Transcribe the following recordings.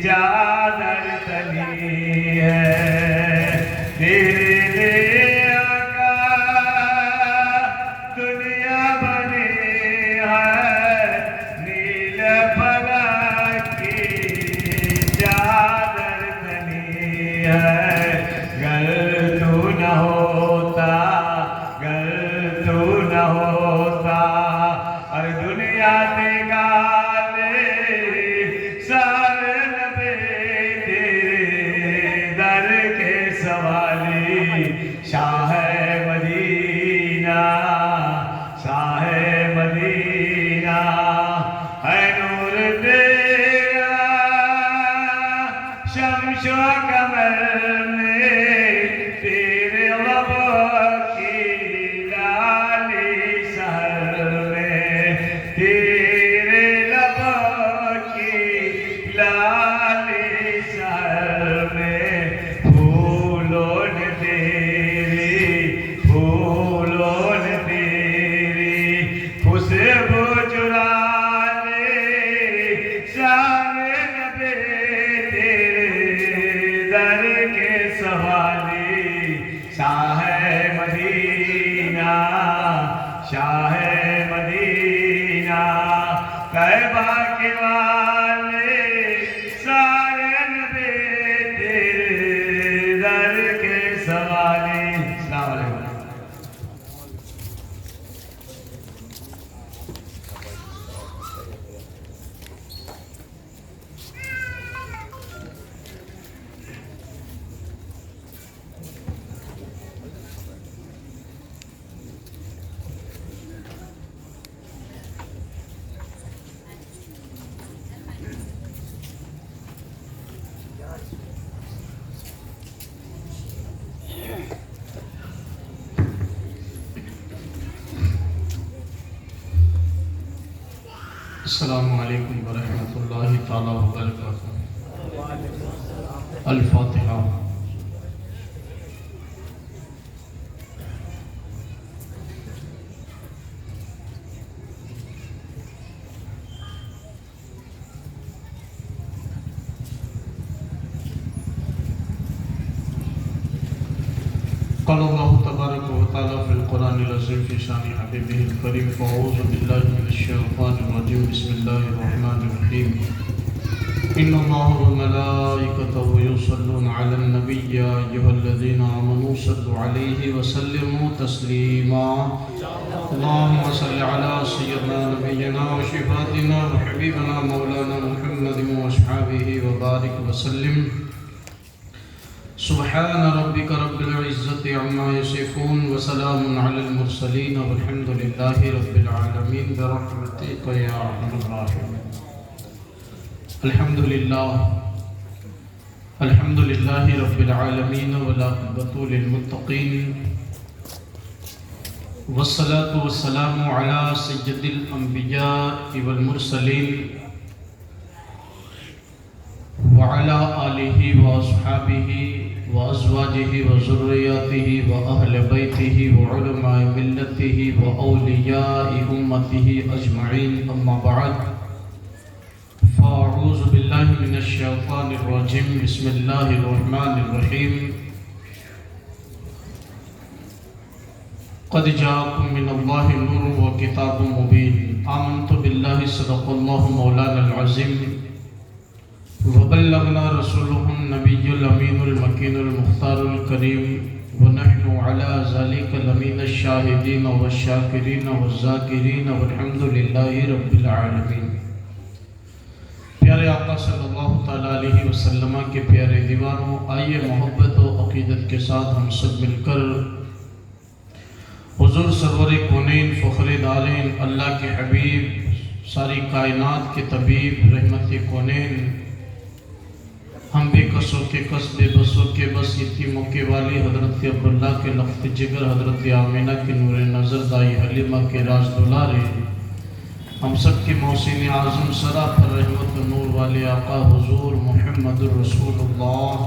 چادر تلی ہے تیرے لیے آقا دنیا بنی ہے نیل فلک کی چادر تلی ہے گر تو نہ ہوتا اور دنیا دیگا سارے نبی تیرے در کے سوالی شاہ مدینہ ہے نور تیرا شمس و قمر میں تیرے لب کی لالی سحر میں تیرے لب کی لالی سحر میں پھولوں نے تیری خوشبو چرا لے سارے نبی تیرے در کے سوالی شاہ مدینہ طیبہ کے والے سارے نبی تیرے در کے سوالی السلام علیکم السلام علیکم ورحمۃ اللہ تعالیٰ وبرکاتہ۔ الفاتحہ۔ قال اللہ تبارک و تعالیٰ فی القرآن العظیم فی شان حبیبہ الکریم فاعوذ باللہ من الشیطان الرجیم بسم اللہ الرحمن الرحیم ان اللہ وملائکتہ یصلون علی النبی یا ایھا الذین آمنوا صلوا علیہ وسلموا تسلیما اللہم صل علی سیدنا نبینا وشفاعتنا وحبیبنا مولانا محمد واصحابہ وبارک وسلم سبحان ربک رب العزت عما یصفون وسلام علی المرسلین والحمد للہ رب العالمین برحمتک یا ارحم الراحمین۔ الحمد للہ رب العالمین والعاقبۃ للمتقین والصلاة والسلام علی سید الانبیاء والمرسلین وعلى آلہ واصحابہ وازواجہ وذریاتہ واہل بیتہ وعلماء ملتہ واولیاء امتہ اجمعین اما بعد فاعوذ باللہ من الشیطان الرجیم بسم اللہ الرحمن الرحیم قد جاءکم من اللہ نور وکتاب مبین آمنت باللہ صدق اللہ مولانا العظیم وبلغنا رسوله النبي الأمين المكين المختار الكريم ونحن على ذلك لمن الشاهدين والشاكرين والذاكرين والحمد لله رب العالمين۔ پیارے آقا صلی اللہ تعالیٰ علیہ وسلم کے پیارے دیوانوں، آئیے محبت و عقیدت کے ساتھ ہم سب مل کر حضور سرور کونین فخر دارین اللہ کے حبیب ساری کائنات کے طبیب رحمت کونین ہم بے کسوں کے کس بے بسوں کے بس یتیموں کے والی حضرت عبداللہ کے لخت جگر حضرت آمینہ کے نور نظر دائی حلیمہ کے راز دلارے ہم سب کے محسن اعظم سرا پر رحمت نور والے آقا حضور محمد رسول اللہ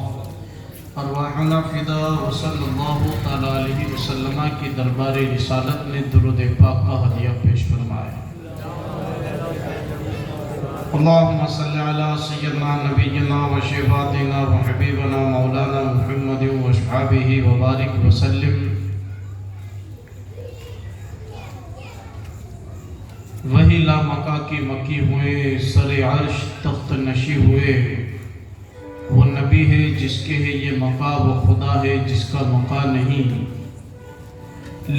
ارواحنا فدا وصلی اللہ تعالیٰ علیہ وسلم کی دربار رسالت نے درود پاک کا ہدیہ پیش فرمایا۔ اللهم صل على سيدنا نبينا وشفاعتنا وحبيبنا مولانا محمد وأصحابه وبارك وسلم. وہی لا مکہ کی مکی ہوئے، سر عرش تخت نشی ہوئے، وہ نبی ہے جس کے ہے یہ مقام، وہ خدا ہے جس کا مقام نہیں.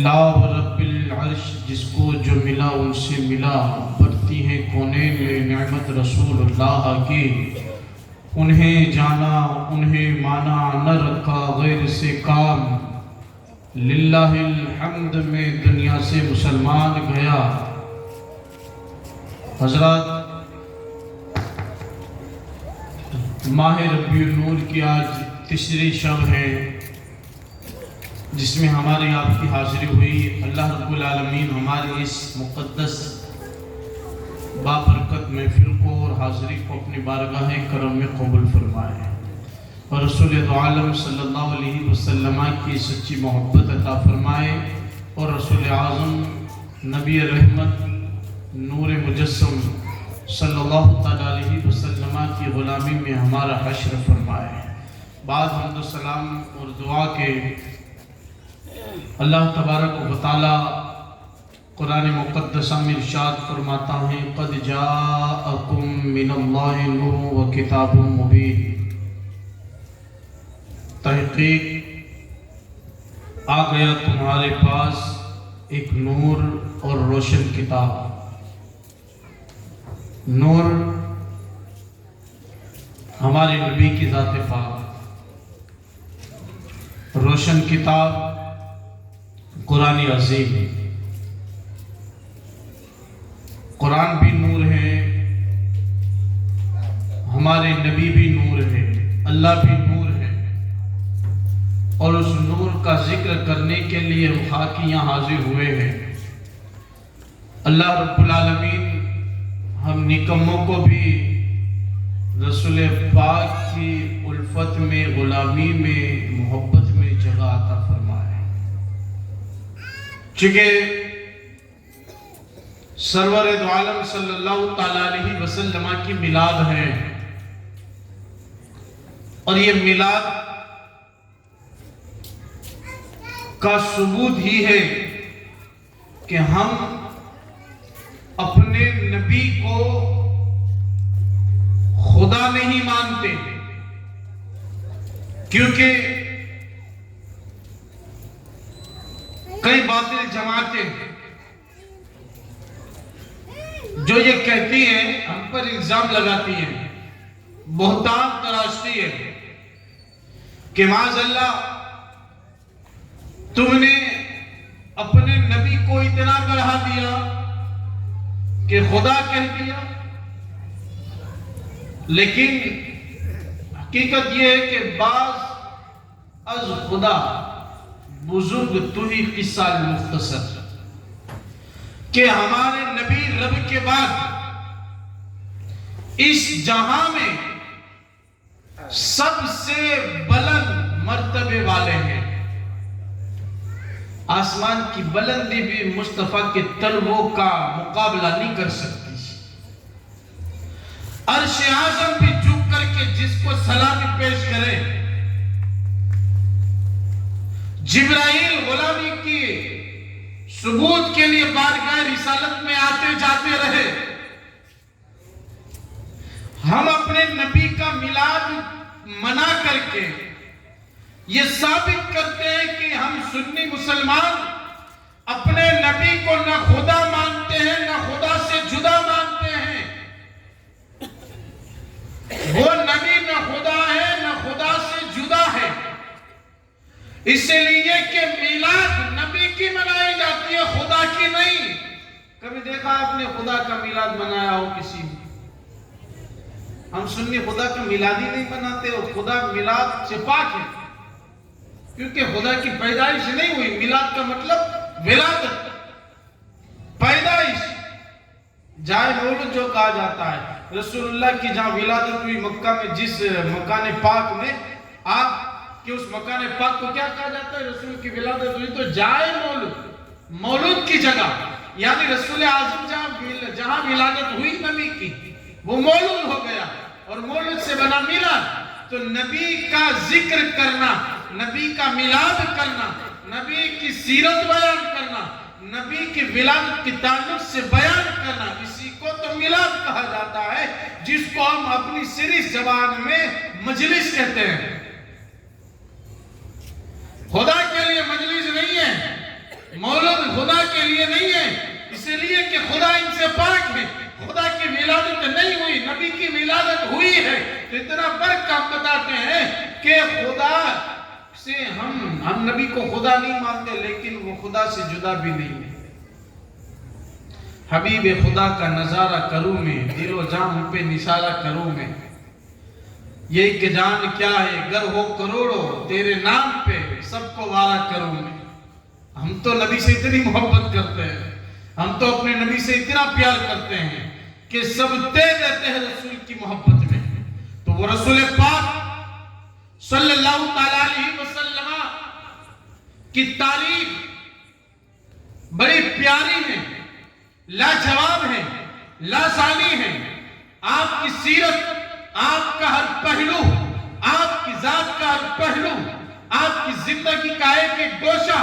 لا رب العرش جس کو جو ملا ان سے ملا، بڑھتی ہیں کونین میں نعمت رسول اللہ کی. انہیں جانا انہیں مانا، نہ رکھا غیر سے کام. للہ الحمد میں دنیا سے مسلمان گیا. حضرات، ماہ ربیع النور کی آج تیسری شب ہے جس میں ہماری آپ کی حاضری ہوئی. اللہ رب العالمین ہماری اس مقدس بابرکت محفل کو اور حاضری کو اپنی بارگاہ کرم میں قبول فرمائے، اور رسول دو عالم صلی اللہ علیہ وسلم کی سچی محبت عطا فرمائے، اور رسول اعظم نبی رحمت نور مجسم صلی اللہ تعالیٰ علیہ وسلم کی غلامی میں ہمارا حشر فرمائے. بعد حمد و سلام اور دعا کے اللہ تبارک و تعالی قرآن مقدسہ میں ارشاد فرماتا ہے: قد جاءکم من اللہ نور و کتاب مبین. تحقیق آ گیا تمہارے پاس ایک نور اور روشن کتاب. نور ہمارے نبی کی ذات پاک، روشن کتاب قرآن عظیم. قرآن بھی نور ہے، ہمارے نبی بھی نور ہے، اللہ بھی نور ہے، اور اس نور کا ذکر کرنے کے لیے ہم خاکی یہاں حاضر ہوئے ہیں. اللہ رب العالمین ہم نکموں کو بھی رسول پاک کی الفت میں، غلامی میں، محبت میں جگہ عطا فرمائے. چونکہ سرور دو عالم صلی اللہ تعالیٰ علیہ وسلم کی میلاد ہے، اور یہ میلاد کا ثبوت ہی ہے کہ ہم اپنے نبی کو خدا نہیں مانتے، کیونکہ کئی باطل جماعتیں جو یہ کہتی ہیں، ہم پر الزام لگاتی ہیں، بہتان تراشتی ہے کہ معاذ اللہ تم نے اپنے نبی کو اتنا بڑھا دیا کہ خدا کہہ دیا. لیکن حقیقت یہ ہے کہ بعض از خدا بزرگ تو ہی قصہ مختصر، کہ ہمارے نبی رب کے بعد اس جہاں میں سب سے بلند مرتبے والے ہیں. آسمان کی بلندی بھی مصطفیٰ کے طلبوں کا مقابلہ نہیں کر سکتی. عرش اعظم بھی جھک کر کے جس کو سلامی پیش کرے. جبرائیل غلامی کی ثبوت کے لیے بارگاہ رسالت میں آتے جاتے رہے. ہم اپنے نبی کا میلاد منا کر کے یہ ثابت کرتے ہیں کہ ہم سنی مسلمان اپنے نبی کو نہ خدا مانتے ہیں، نہ خدا سے جدا مانتے ہیں. وہ نبی نہ خدا ہے، نہ خدا سے جدا ہے. اس لیے کہ میلاد نبی کی منائی جاتی ہے، خدا کی نہیں. کبھی دیکھا آپ نے خدا کا میلاد منایا ہو کسی نے؟ ہم سنی خدا کا میلاد ہی نہیں مناتے، اور خدا میلاد سے پاک ہے، کیونکہ خدا کی پیدائش نہیں ہوئی. میلاد کا مطلب ولادت، پیدائش. جائے مولد جو کہا جاتا ہے، رسول اللہ کی جہاں ولادت ہوئی مکہ میں، جس مکان پاک میں، آپ کہ اس مکان پاک کو کیا کہا جاتا ہے؟ رسول کی ولادت ہوئی تو جائے مولد، مولود کی جگہ، یعنی رسول اعظم جہاں ولادت ہوئی نبی کی، وہ مولود ہو گیا، اور مولود سے بنا میلاد۔ تو نبی کا ذکر کرنا، نبی کا میلاد کرنا، نبی کی سیرت بیان کرنا، نبی کی ولادت کی تعلق سے بیان کرنا، اسی کو تو میلاد کہا جاتا ہے، جس کو ہم اپنی سری زبان میں مجلس کہتے ہیں۔ خدا کے لیے مجلس نہیں ہے، مولد خدا کے لیے نہیں ہے، اس لیے کہ خدا ان سے پاک ہے۔ خدا کی ولادت نہیں ہوئی، نبی کی ولادت ہوئی ہے۔ تو اتنا فرق ہم بتاتے ہیں کہ خدا سے ہم نبی کو خدا نہیں مانتے، لیکن وہ خدا سے جدا بھی نہیں ہے۔ حبیب خدا کا نظارہ کروں میں، دل و جان پہ نثارہ کروں میں، یہ کہ جان کیا ہے گر ہو کروڑوں، تیرے نام پہ سب کو وارہ کروں میں۔ ہم تو نبی سے اتنی محبت کرتے ہیں، ہم تو اپنے نبی سے اتنا پیار کرتے ہیں کہ سب دے دیتے ہیں رسول کی محبت میں۔ تو وہ رسول پاک صلی اللہ علیہ وسلم کی تعریف بڑی پیاری ہے، لاجواب ہے، لازانی ہے۔ آپ کی سیرت، آپ کا ہر پہلو، آپ کی ذات کا ہر پہلو، آپ کی زندگی کا ایک ایک گوشہ،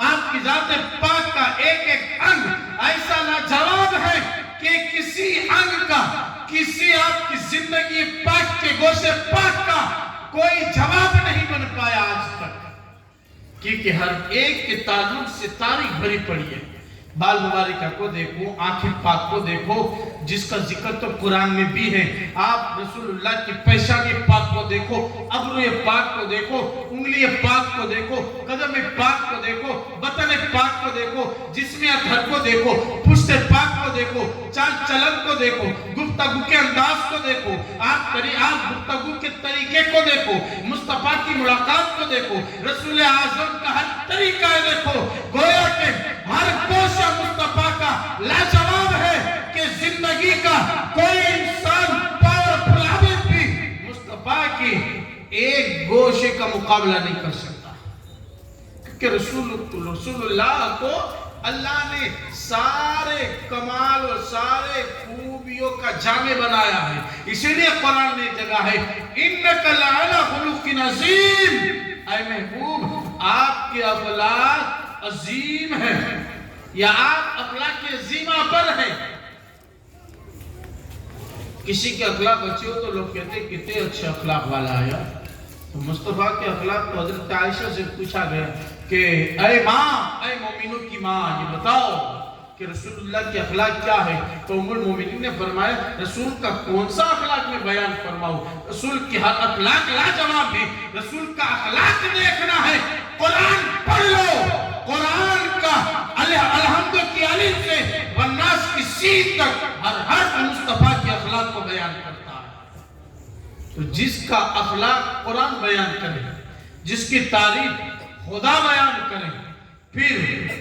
آپ کی ذات پاک کا ایک ایک انگ ایسا لاجواب ہے کہ کسی انگ کا، کسی آپ کی زندگی پاک کے گوشے پاک کا کوئی جواب نہیں بن پایا آج تک، کیونکہ ہر ایک کے تعلق سے تاریخ بھری پڑی ہے۔ بال مبارکہ کو دیکھو، آنکھیں پاک کو دیکھو، جس کا ذکر تو قرآن میں بھی ہے۔ آپ رسول اللہ کی پیشانی پاک کو دیکھو، ابرو پاک کو دیکھو، انگلی پاک کو دیکھو، قدم پاک کو دیکھو، بطن پاک کو دیکھو، جسم اطہر کو دیکھو، پشت پاک کو دیکھو، چال چلن کو دیکھو، گفتگو کے انداز کو دیکھو، آپ گفتگو کے طریقے کو دیکھو، مصطفیٰ کی ملاقات کو دیکھو، رسول اعظم کا ہر طریقہ دیکھو، گویا کہ ہر گوشہ مصطفیٰ کا لاجواب ہے کہ زندگی کا کوئی انسان پاورفل عابد بھی مصطفیٰ کی ایک گوشے کا مقابلہ نہیں کر سکتا، کیونکہ رسول اللہ کو اللہ نے سارے کمال اور سارے خوبیوں کا جامع بنایا ہے۔ اسی لیے قرآن میں جگہ ہے اِنَّكَ لَعَلَىٰ خُلُقٍ عَظِيمٍ، اے محبوب آپ کے اخلاق عظیم ہیں، یا آپ اخلاق کے عظیمہ پر ہیں۔ کسی کے اخلاق اچھے ہو تو لوگ کہتے ہیں کتنے اچھے اخلاق والا ہے۔ تو مصطفیٰ کے اخلاق تو حضرت عائشہ سے پوچھا گیا کہ اے ماں، اے مومنوں کی ماں، یہ بتاؤ کہ رسول اللہ کے اخلاق کیا ہے؟ تو ام المومنین نے فرمایا رسول کا کون سا اخلاق میں بیان فرماؤ؟ رسول کی ہر اخلاق لاجواب ہے، رسول کا اخلاق دیکھنا ہے، قرآن پڑھ لو، قرآن کا الحمد کی الف سے والناس کی سین تک ہر حرف مصطفیٰ کے اخلاق کو بیان کرتا ہے۔ تو جس کا اخلاق قرآن بیان کرے، جس کی تعریف خدا بیان کرے، پھر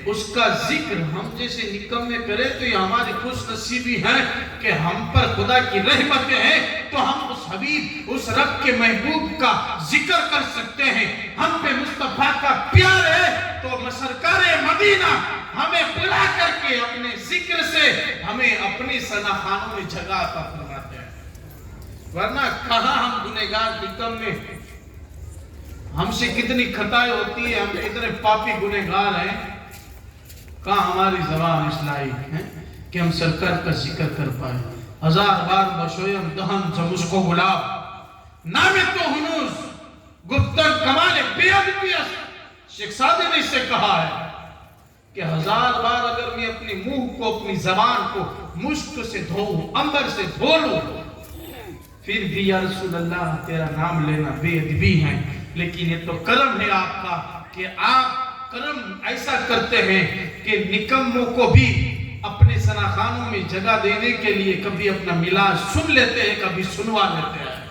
اس کا ذکر ہم جیسے نکمے کرے تو یہ ہماری خوش نصیبی ہے کہ ہم پر خدا کی رحمتیں ہیں، تو ہم اس حبیب، اس رب کے محبوب کا ذکر کر سکتے ہیں۔ ہم پہ مصطفیٰ کا پیار ہے تو سرکار مدینہ ہمیں بلا کر کے اپنے ذکر سے ہمیں اپنی ثناخانوں میں جگہ عطا فرماتے ہیں، ورنہ کہاں ہم گنہگار نکمے، ہم سے کتنی خطائیں ہوتی ہیں، ہم کتنے پاپی گنہگار ہیں، کہاں ہماری زبان اس لائق ہے کہ ہم سرکار کا ذکر کر پائیں۔ ہزار بار بشویم دہن زمسکو گلاب نام تو ہنوز گفتر کمال بیعدتی است۔ شیخ سعدی نے اس سے کہا ہے کہ ہزار بار اگر میں اپنے منہ کو، اپنی زبان کو مشک سے دھوؤں، انبر سے دھو لوں، پھر بھی یا رسول اللہ تیرا نام لینا بے ادبی ہے، لیکن یہ تو کرم ہے آپ کا کہ آپ کرم ایسا کرتے ہیں کہ نکموں کو بھی اپنے ثناخانوں میں جگہ دینے کے لیے کبھی اپنا میلاد سن لیتے ہیں، کبھی سنوا لیتے ہیں۔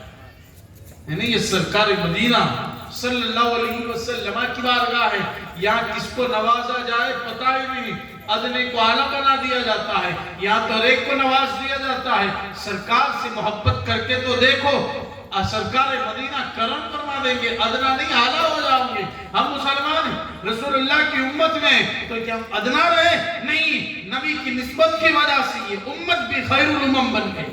یعنی یہ سرکار مدینہ صلی اللہ علیہ وسلم کی بارگاہ ہے، یہاں کس کو نوازا جائے پتہ ہی نہیں، ادنے کو اعلیٰ بنا دیا جاتا ہے، یہاں تو ایک کو نواز دیا جاتا ہے۔ سرکار سے محبت کر کے تو دیکھو، سرکار مدینہ کرم فرما دیں گے، ادنا نہیں اعلیٰ ہو جاؤں گے۔ ہم مسلمان ہیں، رسول اللہ کی امت میں، تو کیا ہم ادنا رہے؟ نہیں، نبی کی نسبت کی وجہ سے یہ امت بھی خیر الامم بن گئی۔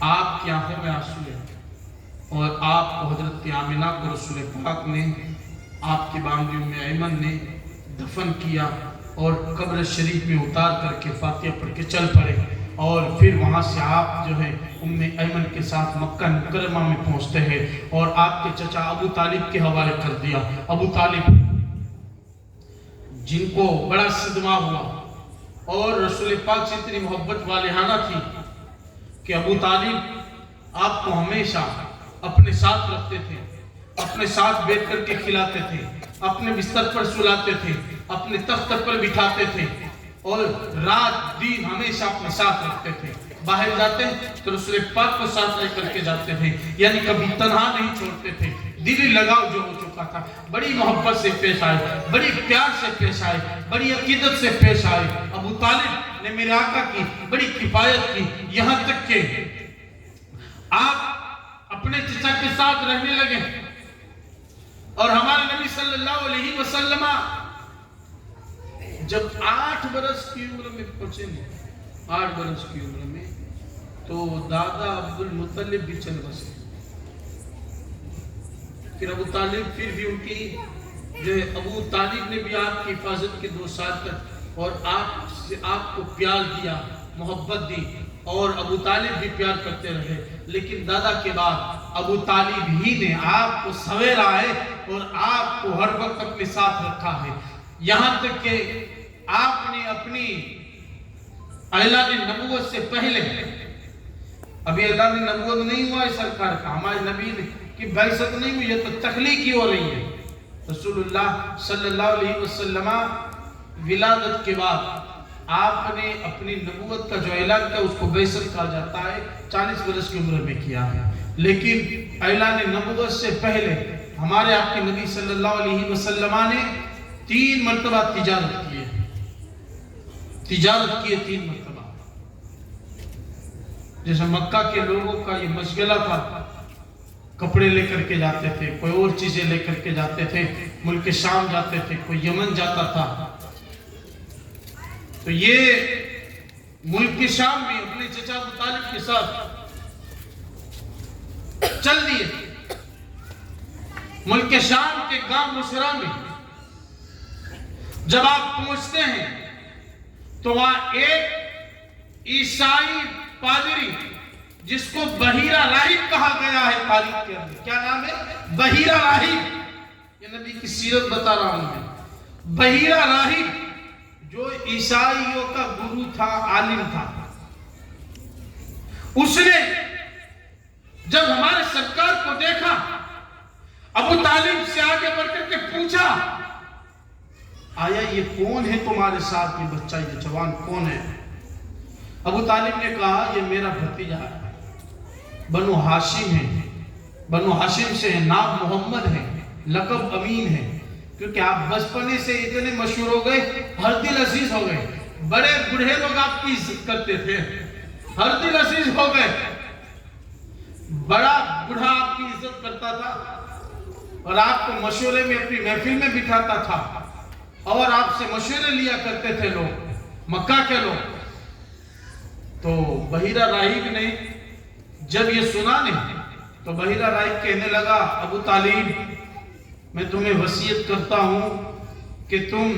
آپ کی آنکھوں میں آنسو ہے اور آپ کو حضرت آمنہ کو رسول پاک نے آپ کی بانگی ام ایمن نے دفن کیا اور قبر شریف میں اتار کر کے فاتحہ پڑھ کے چل پڑے اور پھر وہاں سے آپ جو ہے ام ایمن کے ساتھ مکہ مکرمہ میں پہنچتے ہیں اور آپ کے چچا ابو طالب کے حوالے کر دیا. ابو طالب جن کو بڑا صدمہ ہوا اور رسول پاک سے اتنی محبت والہانہ تھی کہ ابو طالب آپ کو ہمیشہ اپنے ساتھ رکھتے تھے, اپنے ساتھ بیٹھ کر کے کھلاتے تھے, اپنے بستر پر سلاتے تھے, اپنے تخت پر بٹھاتے تھے اور رات دن ہمیشہ اپنے ساتھ رکھتے تھے. باہر جاتے تو رسول پاک کو ساتھ لے کر کے جاتے تھے, یعنی کبھی تنہا نہیں چھوڑتے تھے. دلی لگاؤ جو ہو چکا تھا, بڑی محبت سے پیش آئے, بڑی پیار سے پیش آئے, بڑی عقیدت سے پیش آئے. ابو طالب نے میرے آقا کی بڑی کفایت کی, یہاں تک کہ آپ اپنے چچا کے ساتھ رہنے لگے اور ہمارے نبی صلی اللہ علیہ وسلم جب 8 برس کی عمر میں پہنچے, 8 برس کی عمر میں, تو دادا عبد المطلب بھی چل بسے. پھر ابو طالب پھر بھی ان کی جو ہے ابو طالب نے بھی آپ کی حفاظت کے 2 سال تک اور آپ کو پیار دیا, محبت دی اور ابو طالب بھی پیار کرتے رہے. لیکن دادا کے بعد ابو طالب ہی نے آپ کو سویرا ہے اور آپ کو ہر وقت اپنے ساتھ رکھا ہے. یہاں تک کہ آپ نے اپنی اعلان نبوت سے پہلے, ابھی اعلان نبوت نہیں ہوا ہے سرکار کا, ہمارے نبی کی بعثت نہیں ہوئی, یہ تو تخلیق ہی ہو رہی ہے. رسول اللہ صلی اللہ علیہ وسلم ولادت کے بعد آپ نے اپنی نبوت کا جو اعلان کیا اس کو بعثت کہا جاتا ہے, 40 برس کی عمر میں کیا ہے. لیکن اعلان نبوت سے پہلے ہمارے آپ کے نبی صلی اللہ علیہ وسلم نے 3 مرتبہ تجارت کی ہے, 3 مرتبہ. جیسے مکہ کے لوگوں کا یہ مشغلہ تھا, کپڑے لے کر کے جاتے تھے, کوئی اور چیزیں لے کر کے جاتے تھے, ملک شام جاتے تھے, کوئی یمن جاتا تھا. تو یہ ملک شام میں اپنے چچا ابو طالب کے ساتھ چل دیے. ملک شام کے گاؤں مسرا میں جب آپ پہنچتے ہیں تو وہاں ایک عیسائی پادری جس کو بحیرہ راہب کہا گیا ہے تاریخ کے اندر, کیا نام ہے؟ بحیرہ راہب. یہ نبی کی سیرت بتا رہا ہوں میں. بحیرہ راہب جو عیسائیوں کا گرو تھا, عالم تھا, اس نے جب ہمارے سرکار کو دیکھا ابو طالب سے آگے بڑھ کر کے پوچھا, آیا یہ کون ہے تمہارے ساتھ, یہ بچہ, یہ جوان کون ہے؟ ابو طالب نے کہا یہ میرا بھتیجا ہے, بنو ہاشم ہے, بنو ہاشم سے ہے, نام محمد ہے, لقب امین ہے. کیونکہ آپ بچپنے سے اتنے مشہور ہو گئے, ہر دل عزیز ہو گئے. بڑے بڑھے لوگ آپ کی عزت کرتے تھے, ہر دل عزیز ہو گئے. بڑا بڑھا آپ کی عزت کرتا تھا اور آپ کو مشورے میں اپنی محفل میں بٹھاتا تھا اور آپ سے مشورے لیا کرتے تھے لوگ, مکہ کے لوگ. تو بحیرہ راہب نے جب یہ سنا نہیں تو بحیرہ راہب کہنے لگا, ابو طالب میں تمہیں وصیت کرتا ہوں کہ تم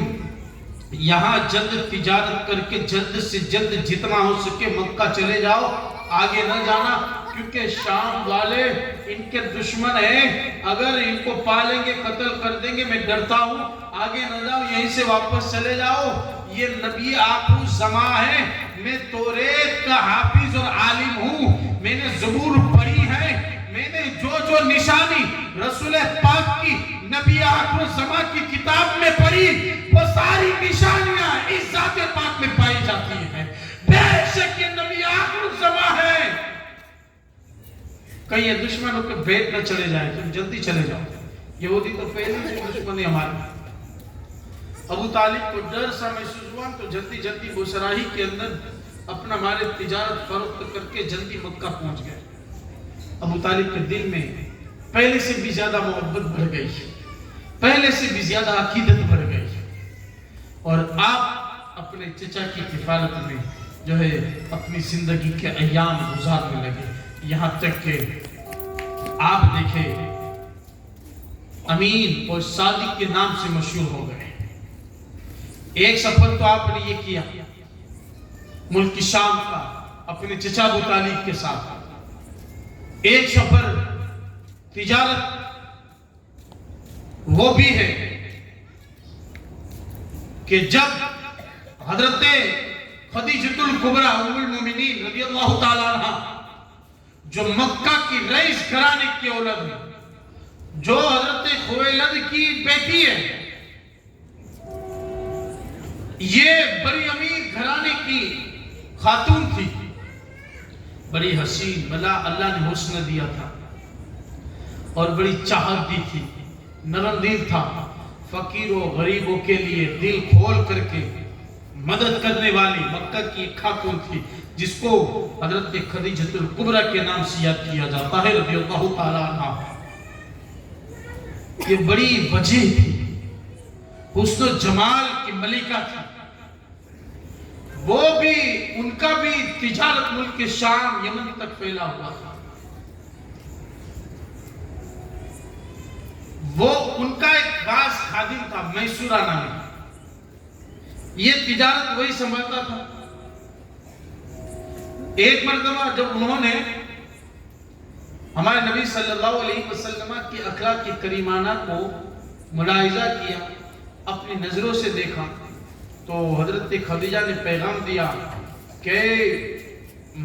یہاں جلد تجارت کر کے جلد سے جلد جتنا ہو سکے مکہ چلے جاؤ, آگے نہ جانا, کیونکہ شام والے ان کے دشمن ہیں, اگر ان کو پالیں گے قتل کر دیں گے, میں ڈرتا ہوں. آگے نہ جاؤ, یہیں سے واپس چلے جاؤ. یہ نبی آخر زمان ہے, میں توریت کا حافظ اور عالم ہوں, میں نے زبور پڑھی ہے, میں نے جو نشانی رسول پاک کی نبی آخر زمان کی کتاب میں پڑھی وہ ساری نشانیاں اس ذات پاک میں پائی جاتی ہیں. بے شک یہ نبی آخر زمان ہے. کہیں یہ دشمنوں کے بیٹ نہ چلے جائیں, تم جلدی چلے جاؤ. یہودی تو پہلے سے دشمن ہے ہمارے. ابو طالب کو ڈر سا محسوس ہوا تو جلدی بسراہی کے اندر اپنا مال تجارت فروخت کر کے جلدی مکہ پہنچ گئے. ابو طالب کے دل میں پہلے سے بھی زیادہ محبت بڑھ گئی, پہلے سے بھی زیادہ عقیدت بڑھ گئی, اور آپ اپنے چچا کی کفالت میں جو ہے اپنی زندگی کے ایام گزارنے لگے. یہاں تک کہ آپ دیکھیں امین اور صادق کے نام سے مشہور ہو گئے۔ ایک سفر تو آپ نے یہ کیا ملک شام کا اپنے چچا ابو طالب کے ساتھ، ایک سفر تجارت وہ بھی ہے کہ جب حضرت خدیجۃ الکبریٰ ام المومنین رضی اللہ تعالیٰ عنہ جو مکہ کی رئیس گھرانے کی اولاد ہے، جو حضرت خویلد کی بیٹی ہے، یہ بڑی امیر گھرانے کی خاتون تھی، بڑی حسین، بلا اللہ نے حسن دیا تھا اور بڑی چاہت دی تھی، نرم دل تھا، فقیروں غریبوں کے لیے دل کھول کر کے مدد کرنے والی مکہ کی ایک خاتون تھی، جس کو حضرت خدیجۃ الکبریٰ کے نام سے یاد کیا جاتا ہے رضی اللہ تعالیٰ عنہ۔ یہ بڑی وجہ تھی، حسن و جمال کی ملکہ تھی، وہ بھی ان کا بھی تجارت ملک شام یمن تک پھیلا ہوا تھا، وہ ان کا ایک خاص خادم تھا میسورہ نامی، یہ تجارت وہی سنبھالتا تھا۔ ایک مرتبہ جب انہوں نے ہمارے نبی صلی اللہ علیہ وسلم کی اخلاق کی کریمانہ کو ملاحظہ کیا، اپنی نظروں سے دیکھا، تو حضرت خدیجہ نے پیغام دیا کہ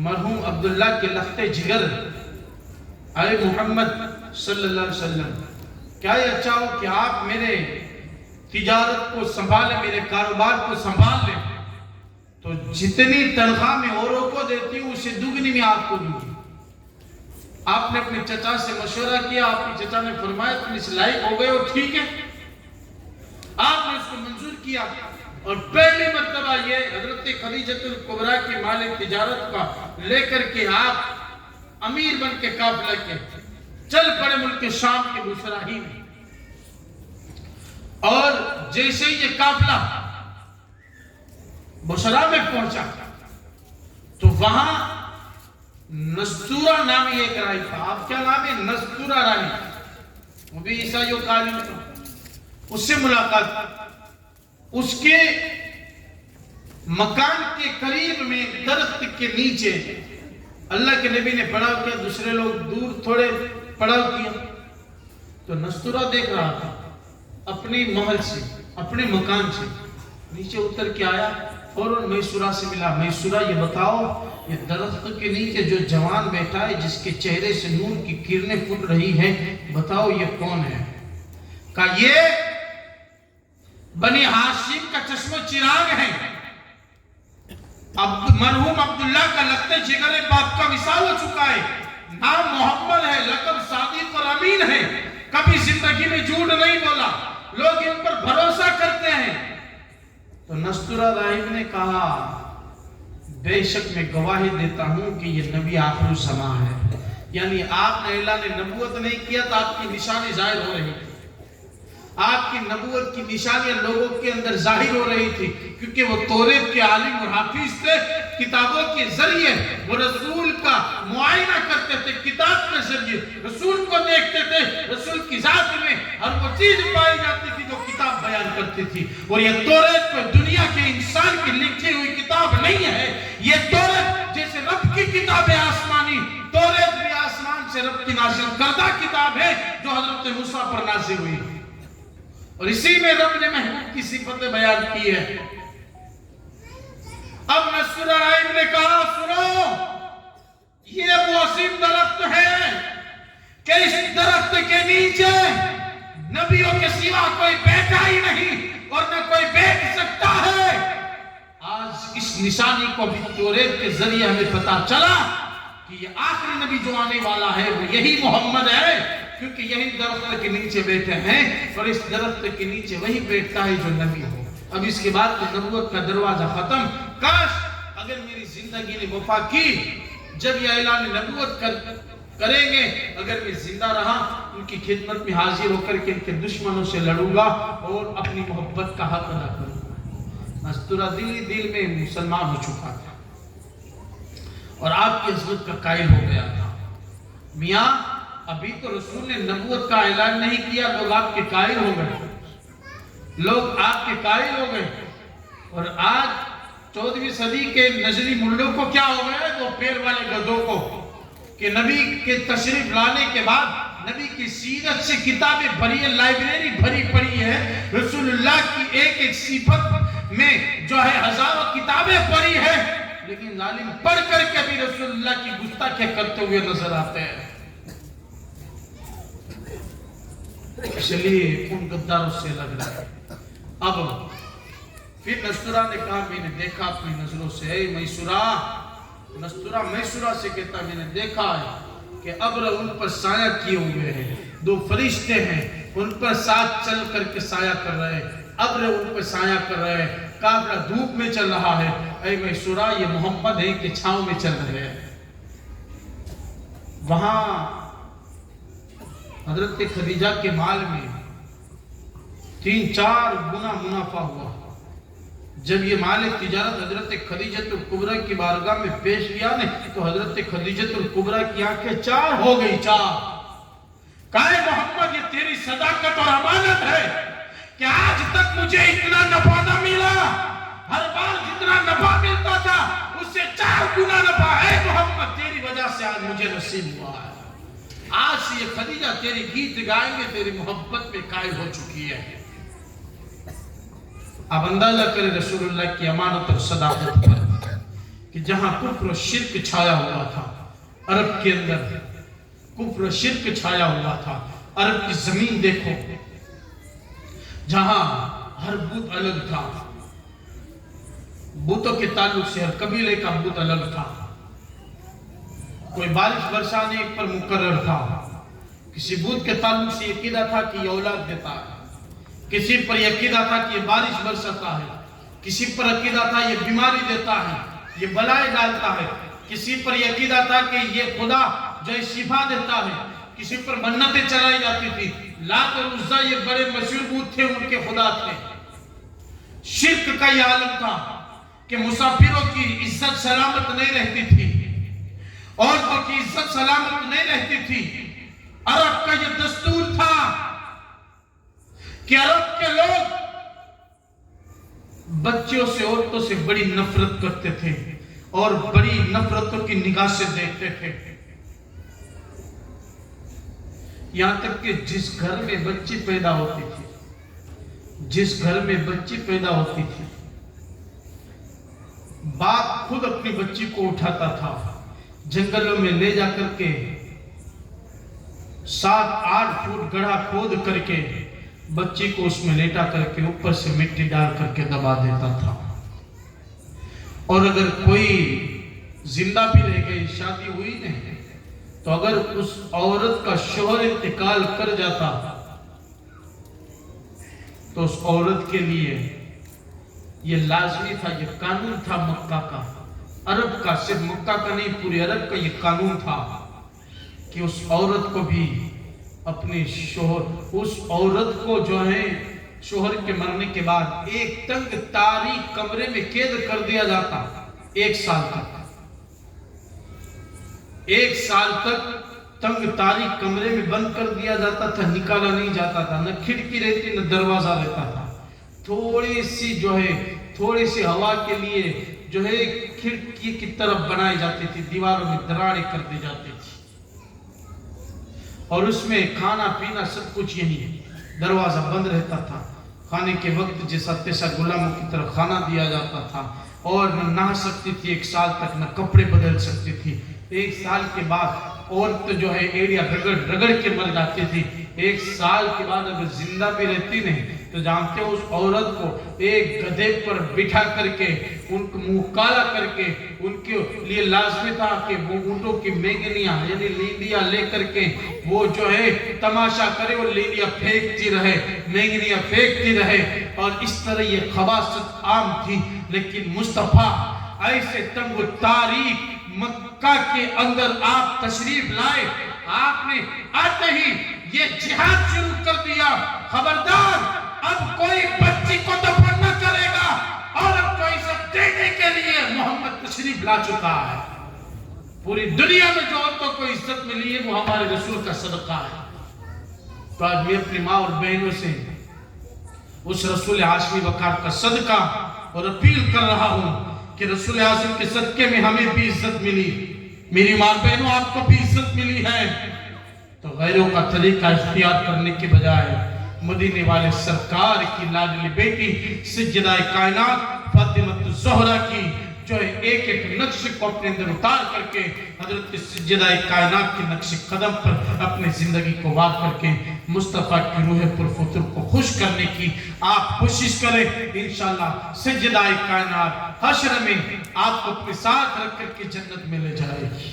مرحوم عبداللہ کے لخت جگر اے محمد صلی اللہ علیہ وسلم، کیا یہ اچھا ہو کہ آپ میرے تجارت کو سنبھالیں، میرے کاروبار کو سنبھال لیں، تو جتنی تنخواہ میں اوروں کو دیتی ہوں اسے دگنی میں آپ کو دوں گی۔ آپ نے اپنے چچا سے مشورہ کیا، آپ کے چچا نے فرمایا تم اس لائق ہو گئے ہو، ٹھیک ہے، آپ نے اس کو منظور کیا، اور پہلی مرتبہ یہ حضرت خدیجۃ الکبریٰ کی مال تجارت کا لے کر کے آپ امیر بن کے قافلہ کے چل پڑے ملک شام کے بصرہ ہی میں، اور جیسے ہی یہ قافلہ بصرہ میں پہنچا تو وہاں نستورہ نامی ایک راہی تھا، آپ کیا نام ہے؟ نستورہ راہی، وہ بھی عیسائیوں کا عالم تھا، اس سے ملاقات، اس کے مکان کے قریب میں درخت کے نیچے اللہ کے نبی نے پڑاؤ کیا، دوسرے لوگ دور تھوڑے پڑاؤ کیا، تو نستورہ دیکھ رہا تھا، اپنی محل سے اپنے مکان سے نیچے اتر کے آیا، فوراً میسورہ سے ملا، میسورہ یہ بتاؤ یہ درخت کے نیچے جو جوان بیٹھا ہے جس کے چہرے سے نور کی کرنیں پھوٹ رہی ہیں، بتاؤ یہ کون ہے؟ کہا یہ بنی ہاشم کا چشم و چراغ ہے، مرحوم عبداللہ کا لخت جگر باپ کا وصال ہو چکا ہے، نام محمد ہے، لقب صادق اور امین ہے، کبھی زندگی میں جھوٹ نہیں بولا، لوگ ان پر بھروسہ کرتے ہیں۔ تو نستورہ راہب نے کہا بے شک میں گواہی دیتا ہوں کہ یہ نبی آخر الزمان ہے، یعنی آپ نے اعلان نبوت نہیں کیا تو آپ کی نشانی ظاہر ہو رہی تھی، آپ کی نبوت کی نشانیاں لوگوں کے اندر ظاہر ہو رہی تھی، کیونکہ وہ توریت کے عالم اور حافظ تھے، کتابوں کے ذریعے وہ رسول کا معائنہ کرتے تھے، کتاب کے ذریعے رسول کو دیکھتے تھے، رسول کی ذات میں ہر وہ چیز پائی جاتی تھی جو کتاب بیان کرتی تھی، اور یہ توریت کو دنیا کے انسان کی لکھی ہوئی کتاب نہیں ہے، یہ توریت جیسے رب کی کتاب ہے آسمانی، توریت بھی آسمان سے رب کی نازل کردہ کتاب ہے جو حضرت موسیٰ پر نازل ہوئی، اور اسی میں رب نے محبوب کی صفتیں بیان کی ہے۔ اب نستورہ راہب نے کہا سنو، یہ وہ عظیم درخت ہے کہ اس درخت کے نیچے نبیوں کے سوا کوئی بیٹھا ہی نہیں اور نہ کوئی بیٹھ سکتا ہے۔ آج اس نشانی کو بھی توریت کے ذریعے ہمیں پتا چلا کہ یہ آخری نبی جو آنے والا ہے وہ یہی محمد ہے، کیونکہ یہی درخت کے نیچے بیٹھے ہیں، اور اس درخت کے نیچے وہی بیٹھتا ہے جو نبی ہو۔ اب اس کے بعد تو نبوت کا دروازہ ختم، کاش اگر میری زندگی نے وفا کی، جب یہ اعلان نبوت کریں گے، اگر میں زندہ رہا ان کی خدمت میں حاضر ہو کر کے ان کے دشمنوں سے لڑوں گا اور اپنی محبت کا حق ادا کروں گا۔ نستورہ دل میں مسلمان ہو چکا تھا اور آپ کی عظمت کا قائل ہو گیا تھا، میاں ابھی تو رسول نے نبوت کا اعلان نہیں کیا، لوگ آپ کے قائل ہو گئے، لوگ آپ کے قائل ہو گئے۔ اور آج 14ویں صدی کے نظری ملوں کو کیا ہو گیا ہے، دو پیر والے گدھوں کو، کہ نبی کے تشریف لانے کے بعد نبی کی سیرت سے کتابیں بھری ہے، لائبریری بھری پڑی ہے، رسول اللہ کی ایک ایک صفت میں جو ہے ہزاروں کتابیں پڑھی ہے، لیکن ظالم پڑھ کر کے بھی رسول اللہ کی گستاخی کرتے ہوئے نظر آتے ہیں۔ اس لیے ان غداروں سے لگ رہا ہے۔ اب پھر نستورہ نے کہا میں نے دیکھا اپنی نظروں سے، اے نستورہ میسورہ سے کہتا میں نے دیکھا ہے کہ ابر ان پر سایہ کیے ہوئے ہیں، دو فرشتے ہیں ان پر ساتھ چل کر کے سایہ کر رہے ہیں، ابر ان پر سایہ کر رہے ہیں، کافرہ دھوپ میں چل رہا ہے، اے میسورہ یہ محمد ہے کہ چھاؤں میں چل رہے ہیں۔ وہاں حضرت خدیجہ کے مال میں 3-4 گنا منافع ہوا۔ جب یہ مال تجارت حضرت خدیجۃ الکبریٰ کی بارگاہ میں پیش کیا نے تو حضرت خدیجۃ الکبریٰ کی آنکھیں 4 ہو گئی، 4۔ کہا محمد یہ تیری صداقت اور امانت ہے کہ آج تک مجھے اتنا نفع نہ ملا، ہر بار جتنا نفع ملتا تھا اس سے 4 گنا نفع ہے محمد، تیری وجہ سے آج مجھے نصیب ہوا ہے۔ آج سے یہ خدیجہ تیری گیت گائیں گے، تیری محبت میں قائل ہو چکی ہے۔ اب اندازہ کرے رسول اللہ کی امانت اور صداقت پر کہ جہاں کفر و شرک چھایا ہوا تھا، عرب کے اندر کفر و شرک چھایا ہوا تھا، عرب کی زمین دیکھو جہاں ہر بت الگ تھا، بتوں کے تعلق سے ہر قبیلے کا بت الگ تھا، کوئی بارش برسانے پر مقرر تھا، کسی بت کے تعلق سے یہ عقیدہ تھا کہ یہ اولاد دیتا ہے، کسی پر یہ عقیدہ تھا کہ یہ بارش برساتا ہے، کسی پر عقیدہ تھا یہ بیماری دیتا ہے، یہ بلائے ڈالتا ہے، کسی پر یہ عقیدہ تھا کہ یہ خدا جو شفا دیتا ہے، کسی پر منتیں چلائی جاتی تھی۔ لات اور عزا یہ بڑے مشہور بت تھے، ان کے خدا تھے۔ شرک کا یہ عالم تھا کہ مسافروں کی عزت سلامت نہیں رہتی تھی، عورتوں کی عزت سلامت نہیں رہتی تھی۔ عرب کا یہ دستور تھا کہ عرب کے لوگ بچوں سے عورتوں سے بڑی نفرت کرتے تھے اور بڑی نفرتوں کی نگاہ سے دیکھتے تھے، یہاں تک کہ جس گھر میں بچی پیدا ہوتی تھی، جس گھر میں بچی پیدا ہوتی تھی، باپ خود اپنی بچی کو اٹھاتا تھا، جنگلوں میں لے جا کر کے 7-8 فٹ گڑھا کھود کر کے بچی کو اس میں لیٹا کر کے اوپر سے مٹی ڈال کر کے دبا دیتا تھا، اور اگر کوئی زندہ بھی رہ گئی، شادی ہوئی نہیں، تو اگر اس عورت کا شوہر انتقال کر جاتا تو اس عورت کے لیے یہ لازمی تھا، یہ قانون تھا مکہ کا، عرب کا، صرف مکہ کا نہیں پورے عرب کا یہ قانون تھا کہ اس عورت کو بھی اپنے شوہر، اس عورت کو جو ہے شوہر کے مرنے کے بعد ایک تنگ تاریک کمرے میں قید کر دیا جاتا 1 سال تک، 1 سال تک تنگ تاریک کمرے میں بند کر دیا جاتا تھا، نکالا نہیں جاتا تھا، نہ کھڑکی رہتی نہ دروازہ رہتا تھا، تھوڑی سی ہوا کے لیے جو ہے کھڑکی کی طرف بنائی جاتی تھی، دیواروں میں دراڑیں کر دی جاتی تھی، اور اس میں کھانا پینا سب کچھ یہی ہے، دروازہ بند رہتا تھا، کھانے کے وقت جیسا تیسا غلاموں کی طرف کھانا دیا جاتا تھا، اور نہ نہا سکتی تھی 1 سال تک، نہ کپڑے بدل سکتی تھی۔ 1 سال کے بعد عورت جو ہے ایڑیا رگڑ کے مر جاتی تھی، 1 سال کے بعد اگر زندہ بھی رہتی نہیں تو جانتے ہو اس عورت کو ایک گدھے پر بٹھا کر کے ان کو منہ کالا کر کے ان کے لیے لازمی تھا کہ وہ اونٹوں کی مینگنیاں یعنی لیندیاں لے کر کے وہ جو ہے تماشا کرے، وہ لیندیاں پھینکتی رہے، مینگنیاں پھینکتی رہے، اور اس طرح یہ خباثت عام تھی۔ لیکن مصطفیٰ ایسے تنگ و تاریک مکہ کے اندر آپ تشریف لائے، آپ نے آتے ہی یہ جہاد شروع کر دیا، خبردار اب کوئی بچی کو دفن نہ کرے گا، اور اب تو عزت دینے کے لیے محمد تشریف لا چکا ہے۔ پوری دنیا میں جو عورتوں کو عزت ملی لیے وہ ہمارے رسول کا صدقہ ہے۔ تو آج میں اپنی ماں اور بہنوں سے اس رسول ہاشمی وقار کا صدقہ اور اپیل کر رہا ہوں کہ رسول اعظم کے صدقے میں ہمیں بھی عزت ملی، میری ماں بہنوں آپ کو بھی عزت ملی ہے، تو غیروں کا طریقہ اختیار کرنے کے بجائے مدینے والے سرکار کی لاڈلی بیٹی سیدہ کائنات فاطمہ الزہرا کی جو ایک ایک نقش کو اپنے اندر اتار کر کے حضرت سیدہ کائنات کے نقش قدم پر اپنے زندگی کو وار کر کے مصطفیٰ کی روح پرفتر کو خوش کرنے کی آپ کوشش کریں، انشاءاللہ سیدہ کائنات حشر میں آپ کو اپنے ساتھ رکھ کر کے جنت میں لے جائے گی،